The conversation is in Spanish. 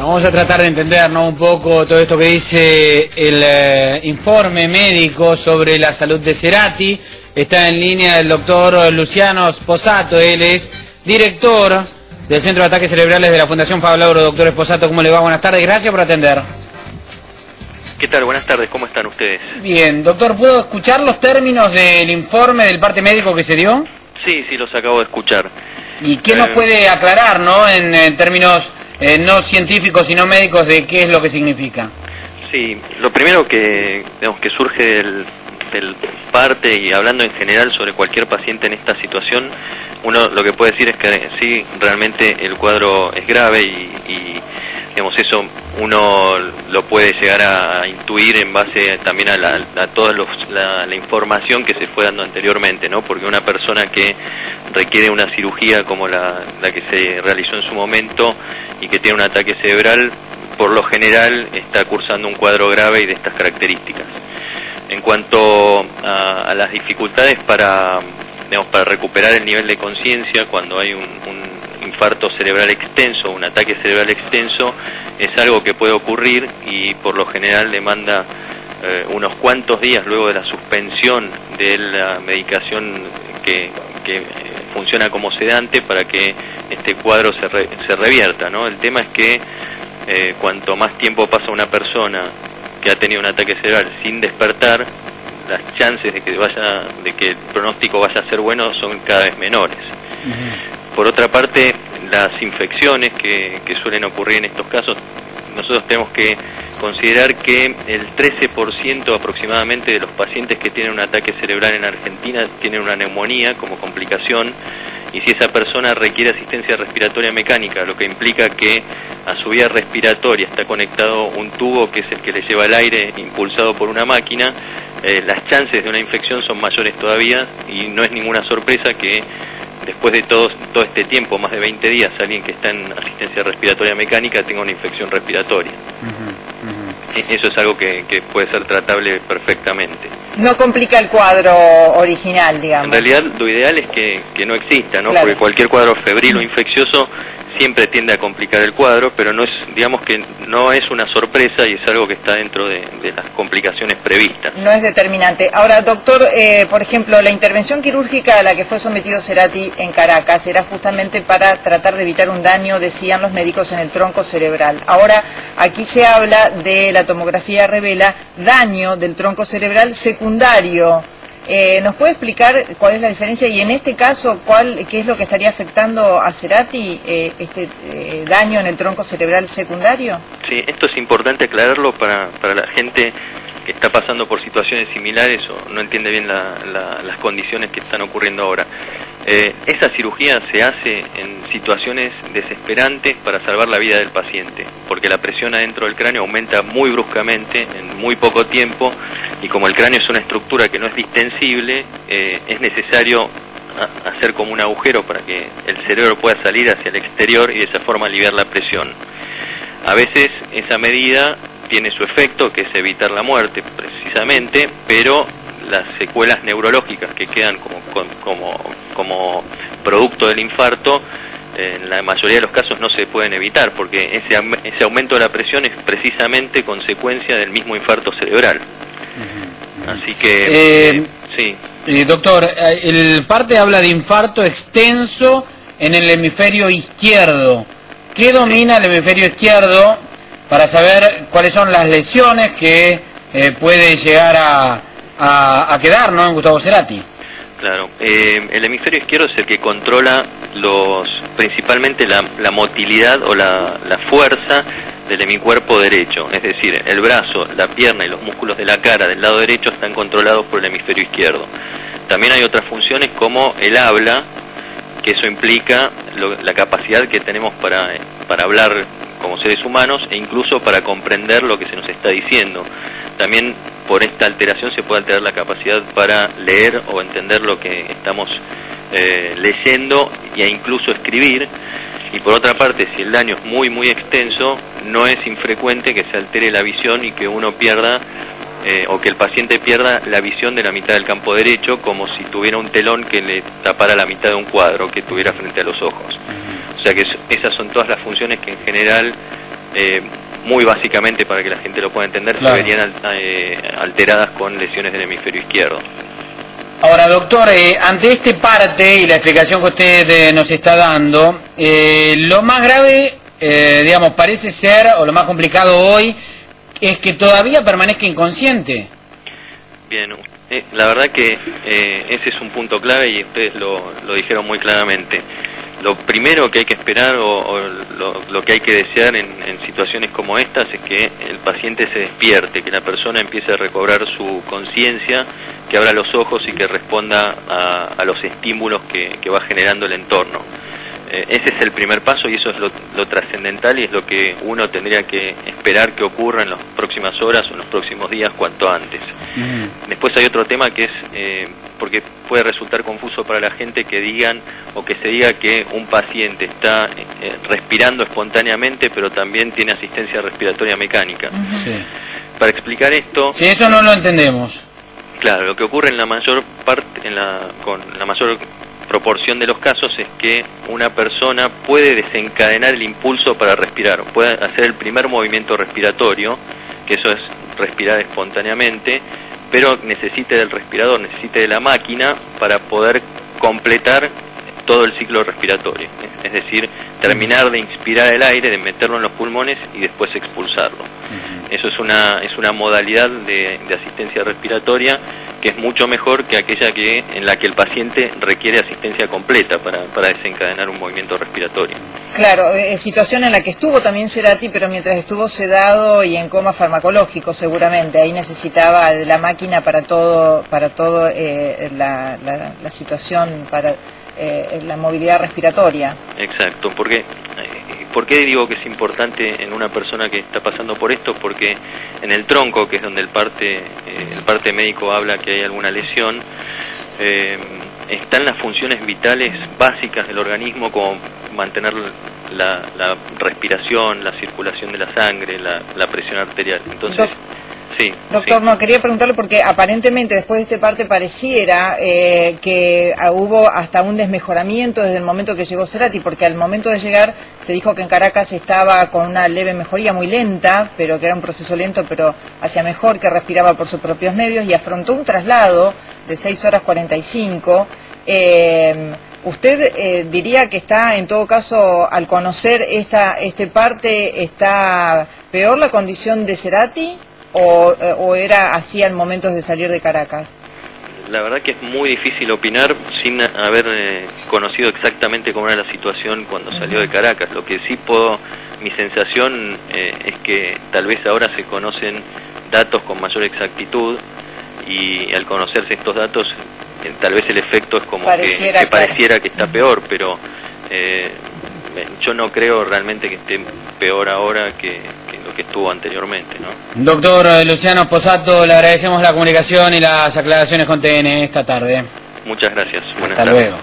Bueno, vamos a tratar de entender, ¿no?, un poco todo esto que dice el informe médico sobre la salud de Cerati. Está en línea el doctor Luciano Sposato, él es director del Centro de Ataques Cerebrales de la Fundación Fablauro. Doctor Sposato, ¿cómo le va? Buenas tardes, gracias por atender. ¿Qué tal? Buenas tardes, ¿cómo están ustedes? Bien, doctor, ¿puedo escuchar los términos del informe del parte médico que se dio? Sí, los acabo de escuchar. ¿Y qué nos puede aclarar, no, en términos no científicos sino médicos, de qué es lo que significa? Sí, lo primero que surge del parte, y hablando en general sobre cualquier paciente en esta situación, uno lo que puede decir es que sí, realmente el cuadro es grave y digamos, eso uno lo puede llegar a intuir en base también a toda la información que se fue dando anteriormente, ¿no? Porque una persona que requiere una cirugía como la que se realizó en su momento y que tiene un ataque cerebral, por lo general está cursando un cuadro grave y de estas características. En cuanto a las dificultades para recuperar el nivel de conciencia cuando hay un infarto cerebral extenso, un ataque cerebral extenso, es algo que puede ocurrir y por lo general demanda unos cuantos días luego de la suspensión de la medicación que funciona como sedante para que este cuadro se revierta, ¿no? El tema es que cuanto más tiempo pasa una persona que ha tenido un ataque cerebral sin despertar, las chances de que el pronóstico vaya a ser bueno son cada vez menores. Por otra parte, las infecciones que suelen ocurrir en estos casos, nosotros tenemos que considerar que el 13% aproximadamente de los pacientes que tienen un ataque cerebral en Argentina tienen una neumonía como complicación, y si esa persona requiere asistencia respiratoria mecánica, lo que implica que a su vía respiratoria está conectado un tubo que es el que le lleva el aire impulsado por una máquina, las chances de una infección son mayores todavía, y no es ninguna sorpresa que después de todo este tiempo, más de 20 días, alguien que está en asistencia respiratoria mecánica tenga una infección respiratoria. Eso es algo que puede ser tratable perfectamente. No complica el cuadro original, digamos. En realidad lo ideal es que no exista, ¿no? Claro. Porque cualquier cuadro febril o infeccioso siempre tiende a complicar el cuadro, pero no es, digamos que no es una sorpresa y es algo que está dentro de las complicaciones previstas. No es determinante. Ahora, doctor, por ejemplo, la intervención quirúrgica a la que fue sometido Cerati en Caracas era justamente para tratar de evitar un daño, decían los médicos, en el tronco cerebral. Ahora, aquí se habla de la tomografía revela daño del tronco cerebral secundario. ¿Nos puede explicar cuál es la diferencia y en este caso qué es lo que estaría afectando a Cerati, este daño en el tronco cerebral secundario? Sí, esto es importante aclararlo para la gente que está pasando por situaciones similares o no entiende bien las condiciones que están ocurriendo ahora. Esa cirugía se hace en situaciones desesperantes para salvar la vida del paciente, porque la presión adentro del cráneo aumenta muy bruscamente en muy poco tiempo, y como el cráneo es una estructura que no es distensible, es necesario hacer como un agujero para que el cerebro pueda salir hacia el exterior y de esa forma aliviar la presión. A veces esa medida tiene su efecto, que es evitar la muerte precisamente, pero las secuelas neurológicas que quedan como producto del infarto, en la mayoría de los casos no se pueden evitar, porque ese aumento de la presión es precisamente consecuencia del mismo infarto cerebral. Así que, sí. Doctor, el parte habla de infarto extenso en el hemisferio izquierdo. ¿Qué domina el hemisferio izquierdo para saber cuáles son las lesiones que puede llegar a quedar, ¿no?, en Gustavo Cerati? Claro, el hemisferio izquierdo es el que controla principalmente la motilidad o la fuerza del hemicuerpo derecho, es decir, el brazo, la pierna y los músculos de la cara del lado derecho están controlados por el hemisferio izquierdo. También hay otras funciones como el habla, que eso implica la capacidad que tenemos para hablar como seres humanos e incluso para comprender lo que se nos está diciendo. También por esta alteración se puede alterar la capacidad para leer o entender lo que estamos leyendo e incluso escribir. Y por otra parte, si el daño es muy extenso, no es infrecuente que se altere la visión y que uno pierda o que el paciente pierda la visión de la mitad del campo derecho, como si tuviera un telón que le tapara la mitad de un cuadro que tuviera frente a los ojos. O sea que esas son todas las funciones que en general muy básicamente para que la gente lo pueda entender, claro, se verían alteradas con lesiones del hemisferio izquierdo. Ahora, doctor, ante este parte y la explicación que usted nos está dando, lo más grave, digamos, parece ser, o lo más complicado hoy, es que todavía permanezca inconsciente. Bien, la verdad que ese es un punto clave y ustedes lo dijeron muy claramente. Lo primero que hay que esperar o lo que hay que desear en situaciones como estas es que el paciente se despierte, que la persona empiece a recobrar su conciencia, que abra los ojos y que responda a los estímulos que va generando el entorno. Ese es el primer paso y eso es lo trascendental y es lo que uno tendría que esperar que ocurra en las próximas horas o en los próximos días cuanto antes. Después hay otro tema que es, porque puede resultar confuso para la gente que digan o que se diga que un paciente está respirando espontáneamente pero también tiene asistencia respiratoria mecánica. Sí. Para explicar esto... Sí, eso no lo entendemos. Claro, lo que ocurre en la mayor parte, con la mayor proporción de los casos es que una persona puede desencadenar el impulso para respirar, puede hacer el primer movimiento respiratorio, que eso es respirar espontáneamente, pero necesite del respirador, necesite de la máquina para poder completar todo el ciclo respiratorio, es decir, terminar de inspirar el aire, de meterlo en los pulmones y después expulsarlo. Eso es una modalidad de asistencia respiratoria que es mucho mejor que aquella en la que el paciente requiere asistencia completa para desencadenar un movimiento respiratorio. Claro, situación en la que estuvo también Cerati, pero mientras estuvo sedado y en coma farmacológico seguramente, ahí necesitaba la máquina para todo la situación, para la movilidad respiratoria. Exacto, porque ¿por qué digo que es importante en una persona que está pasando por esto? Porque en el tronco, que es donde el parte médico habla que hay alguna lesión, están las funciones vitales básicas del organismo, como mantener la respiración, la circulación de la sangre, la presión arterial. Entonces, sí. Doctor, sí. No, quería preguntarle porque aparentemente después de este parte pareciera que hubo hasta un desmejoramiento desde el momento que llegó Cerati, porque al momento de llegar se dijo que en Caracas estaba con una leve mejoría, muy lenta, pero que era un proceso lento, pero hacia mejor, que respiraba por sus propios medios y afrontó un traslado de 6 horas 45. ¿Usted diría que está, en todo caso, al conocer este parte, está peor la condición de Cerati? ¿O era así al momento de salir de Caracas? La verdad que es muy difícil opinar sin haber conocido exactamente cómo era la situación cuando salió de Caracas. Lo que sí mi sensación es que tal vez ahora se conocen datos con mayor exactitud y al conocerse estos datos tal vez el efecto es como que pareciera que está peor, pero yo no creo realmente que esté peor ahora que lo que estuvo anteriormente, ¿no? Doctor Luciano Sposato, le agradecemos la comunicación y las aclaraciones con TN esta tarde. Muchas gracias. Buenas tardes. Hasta luego.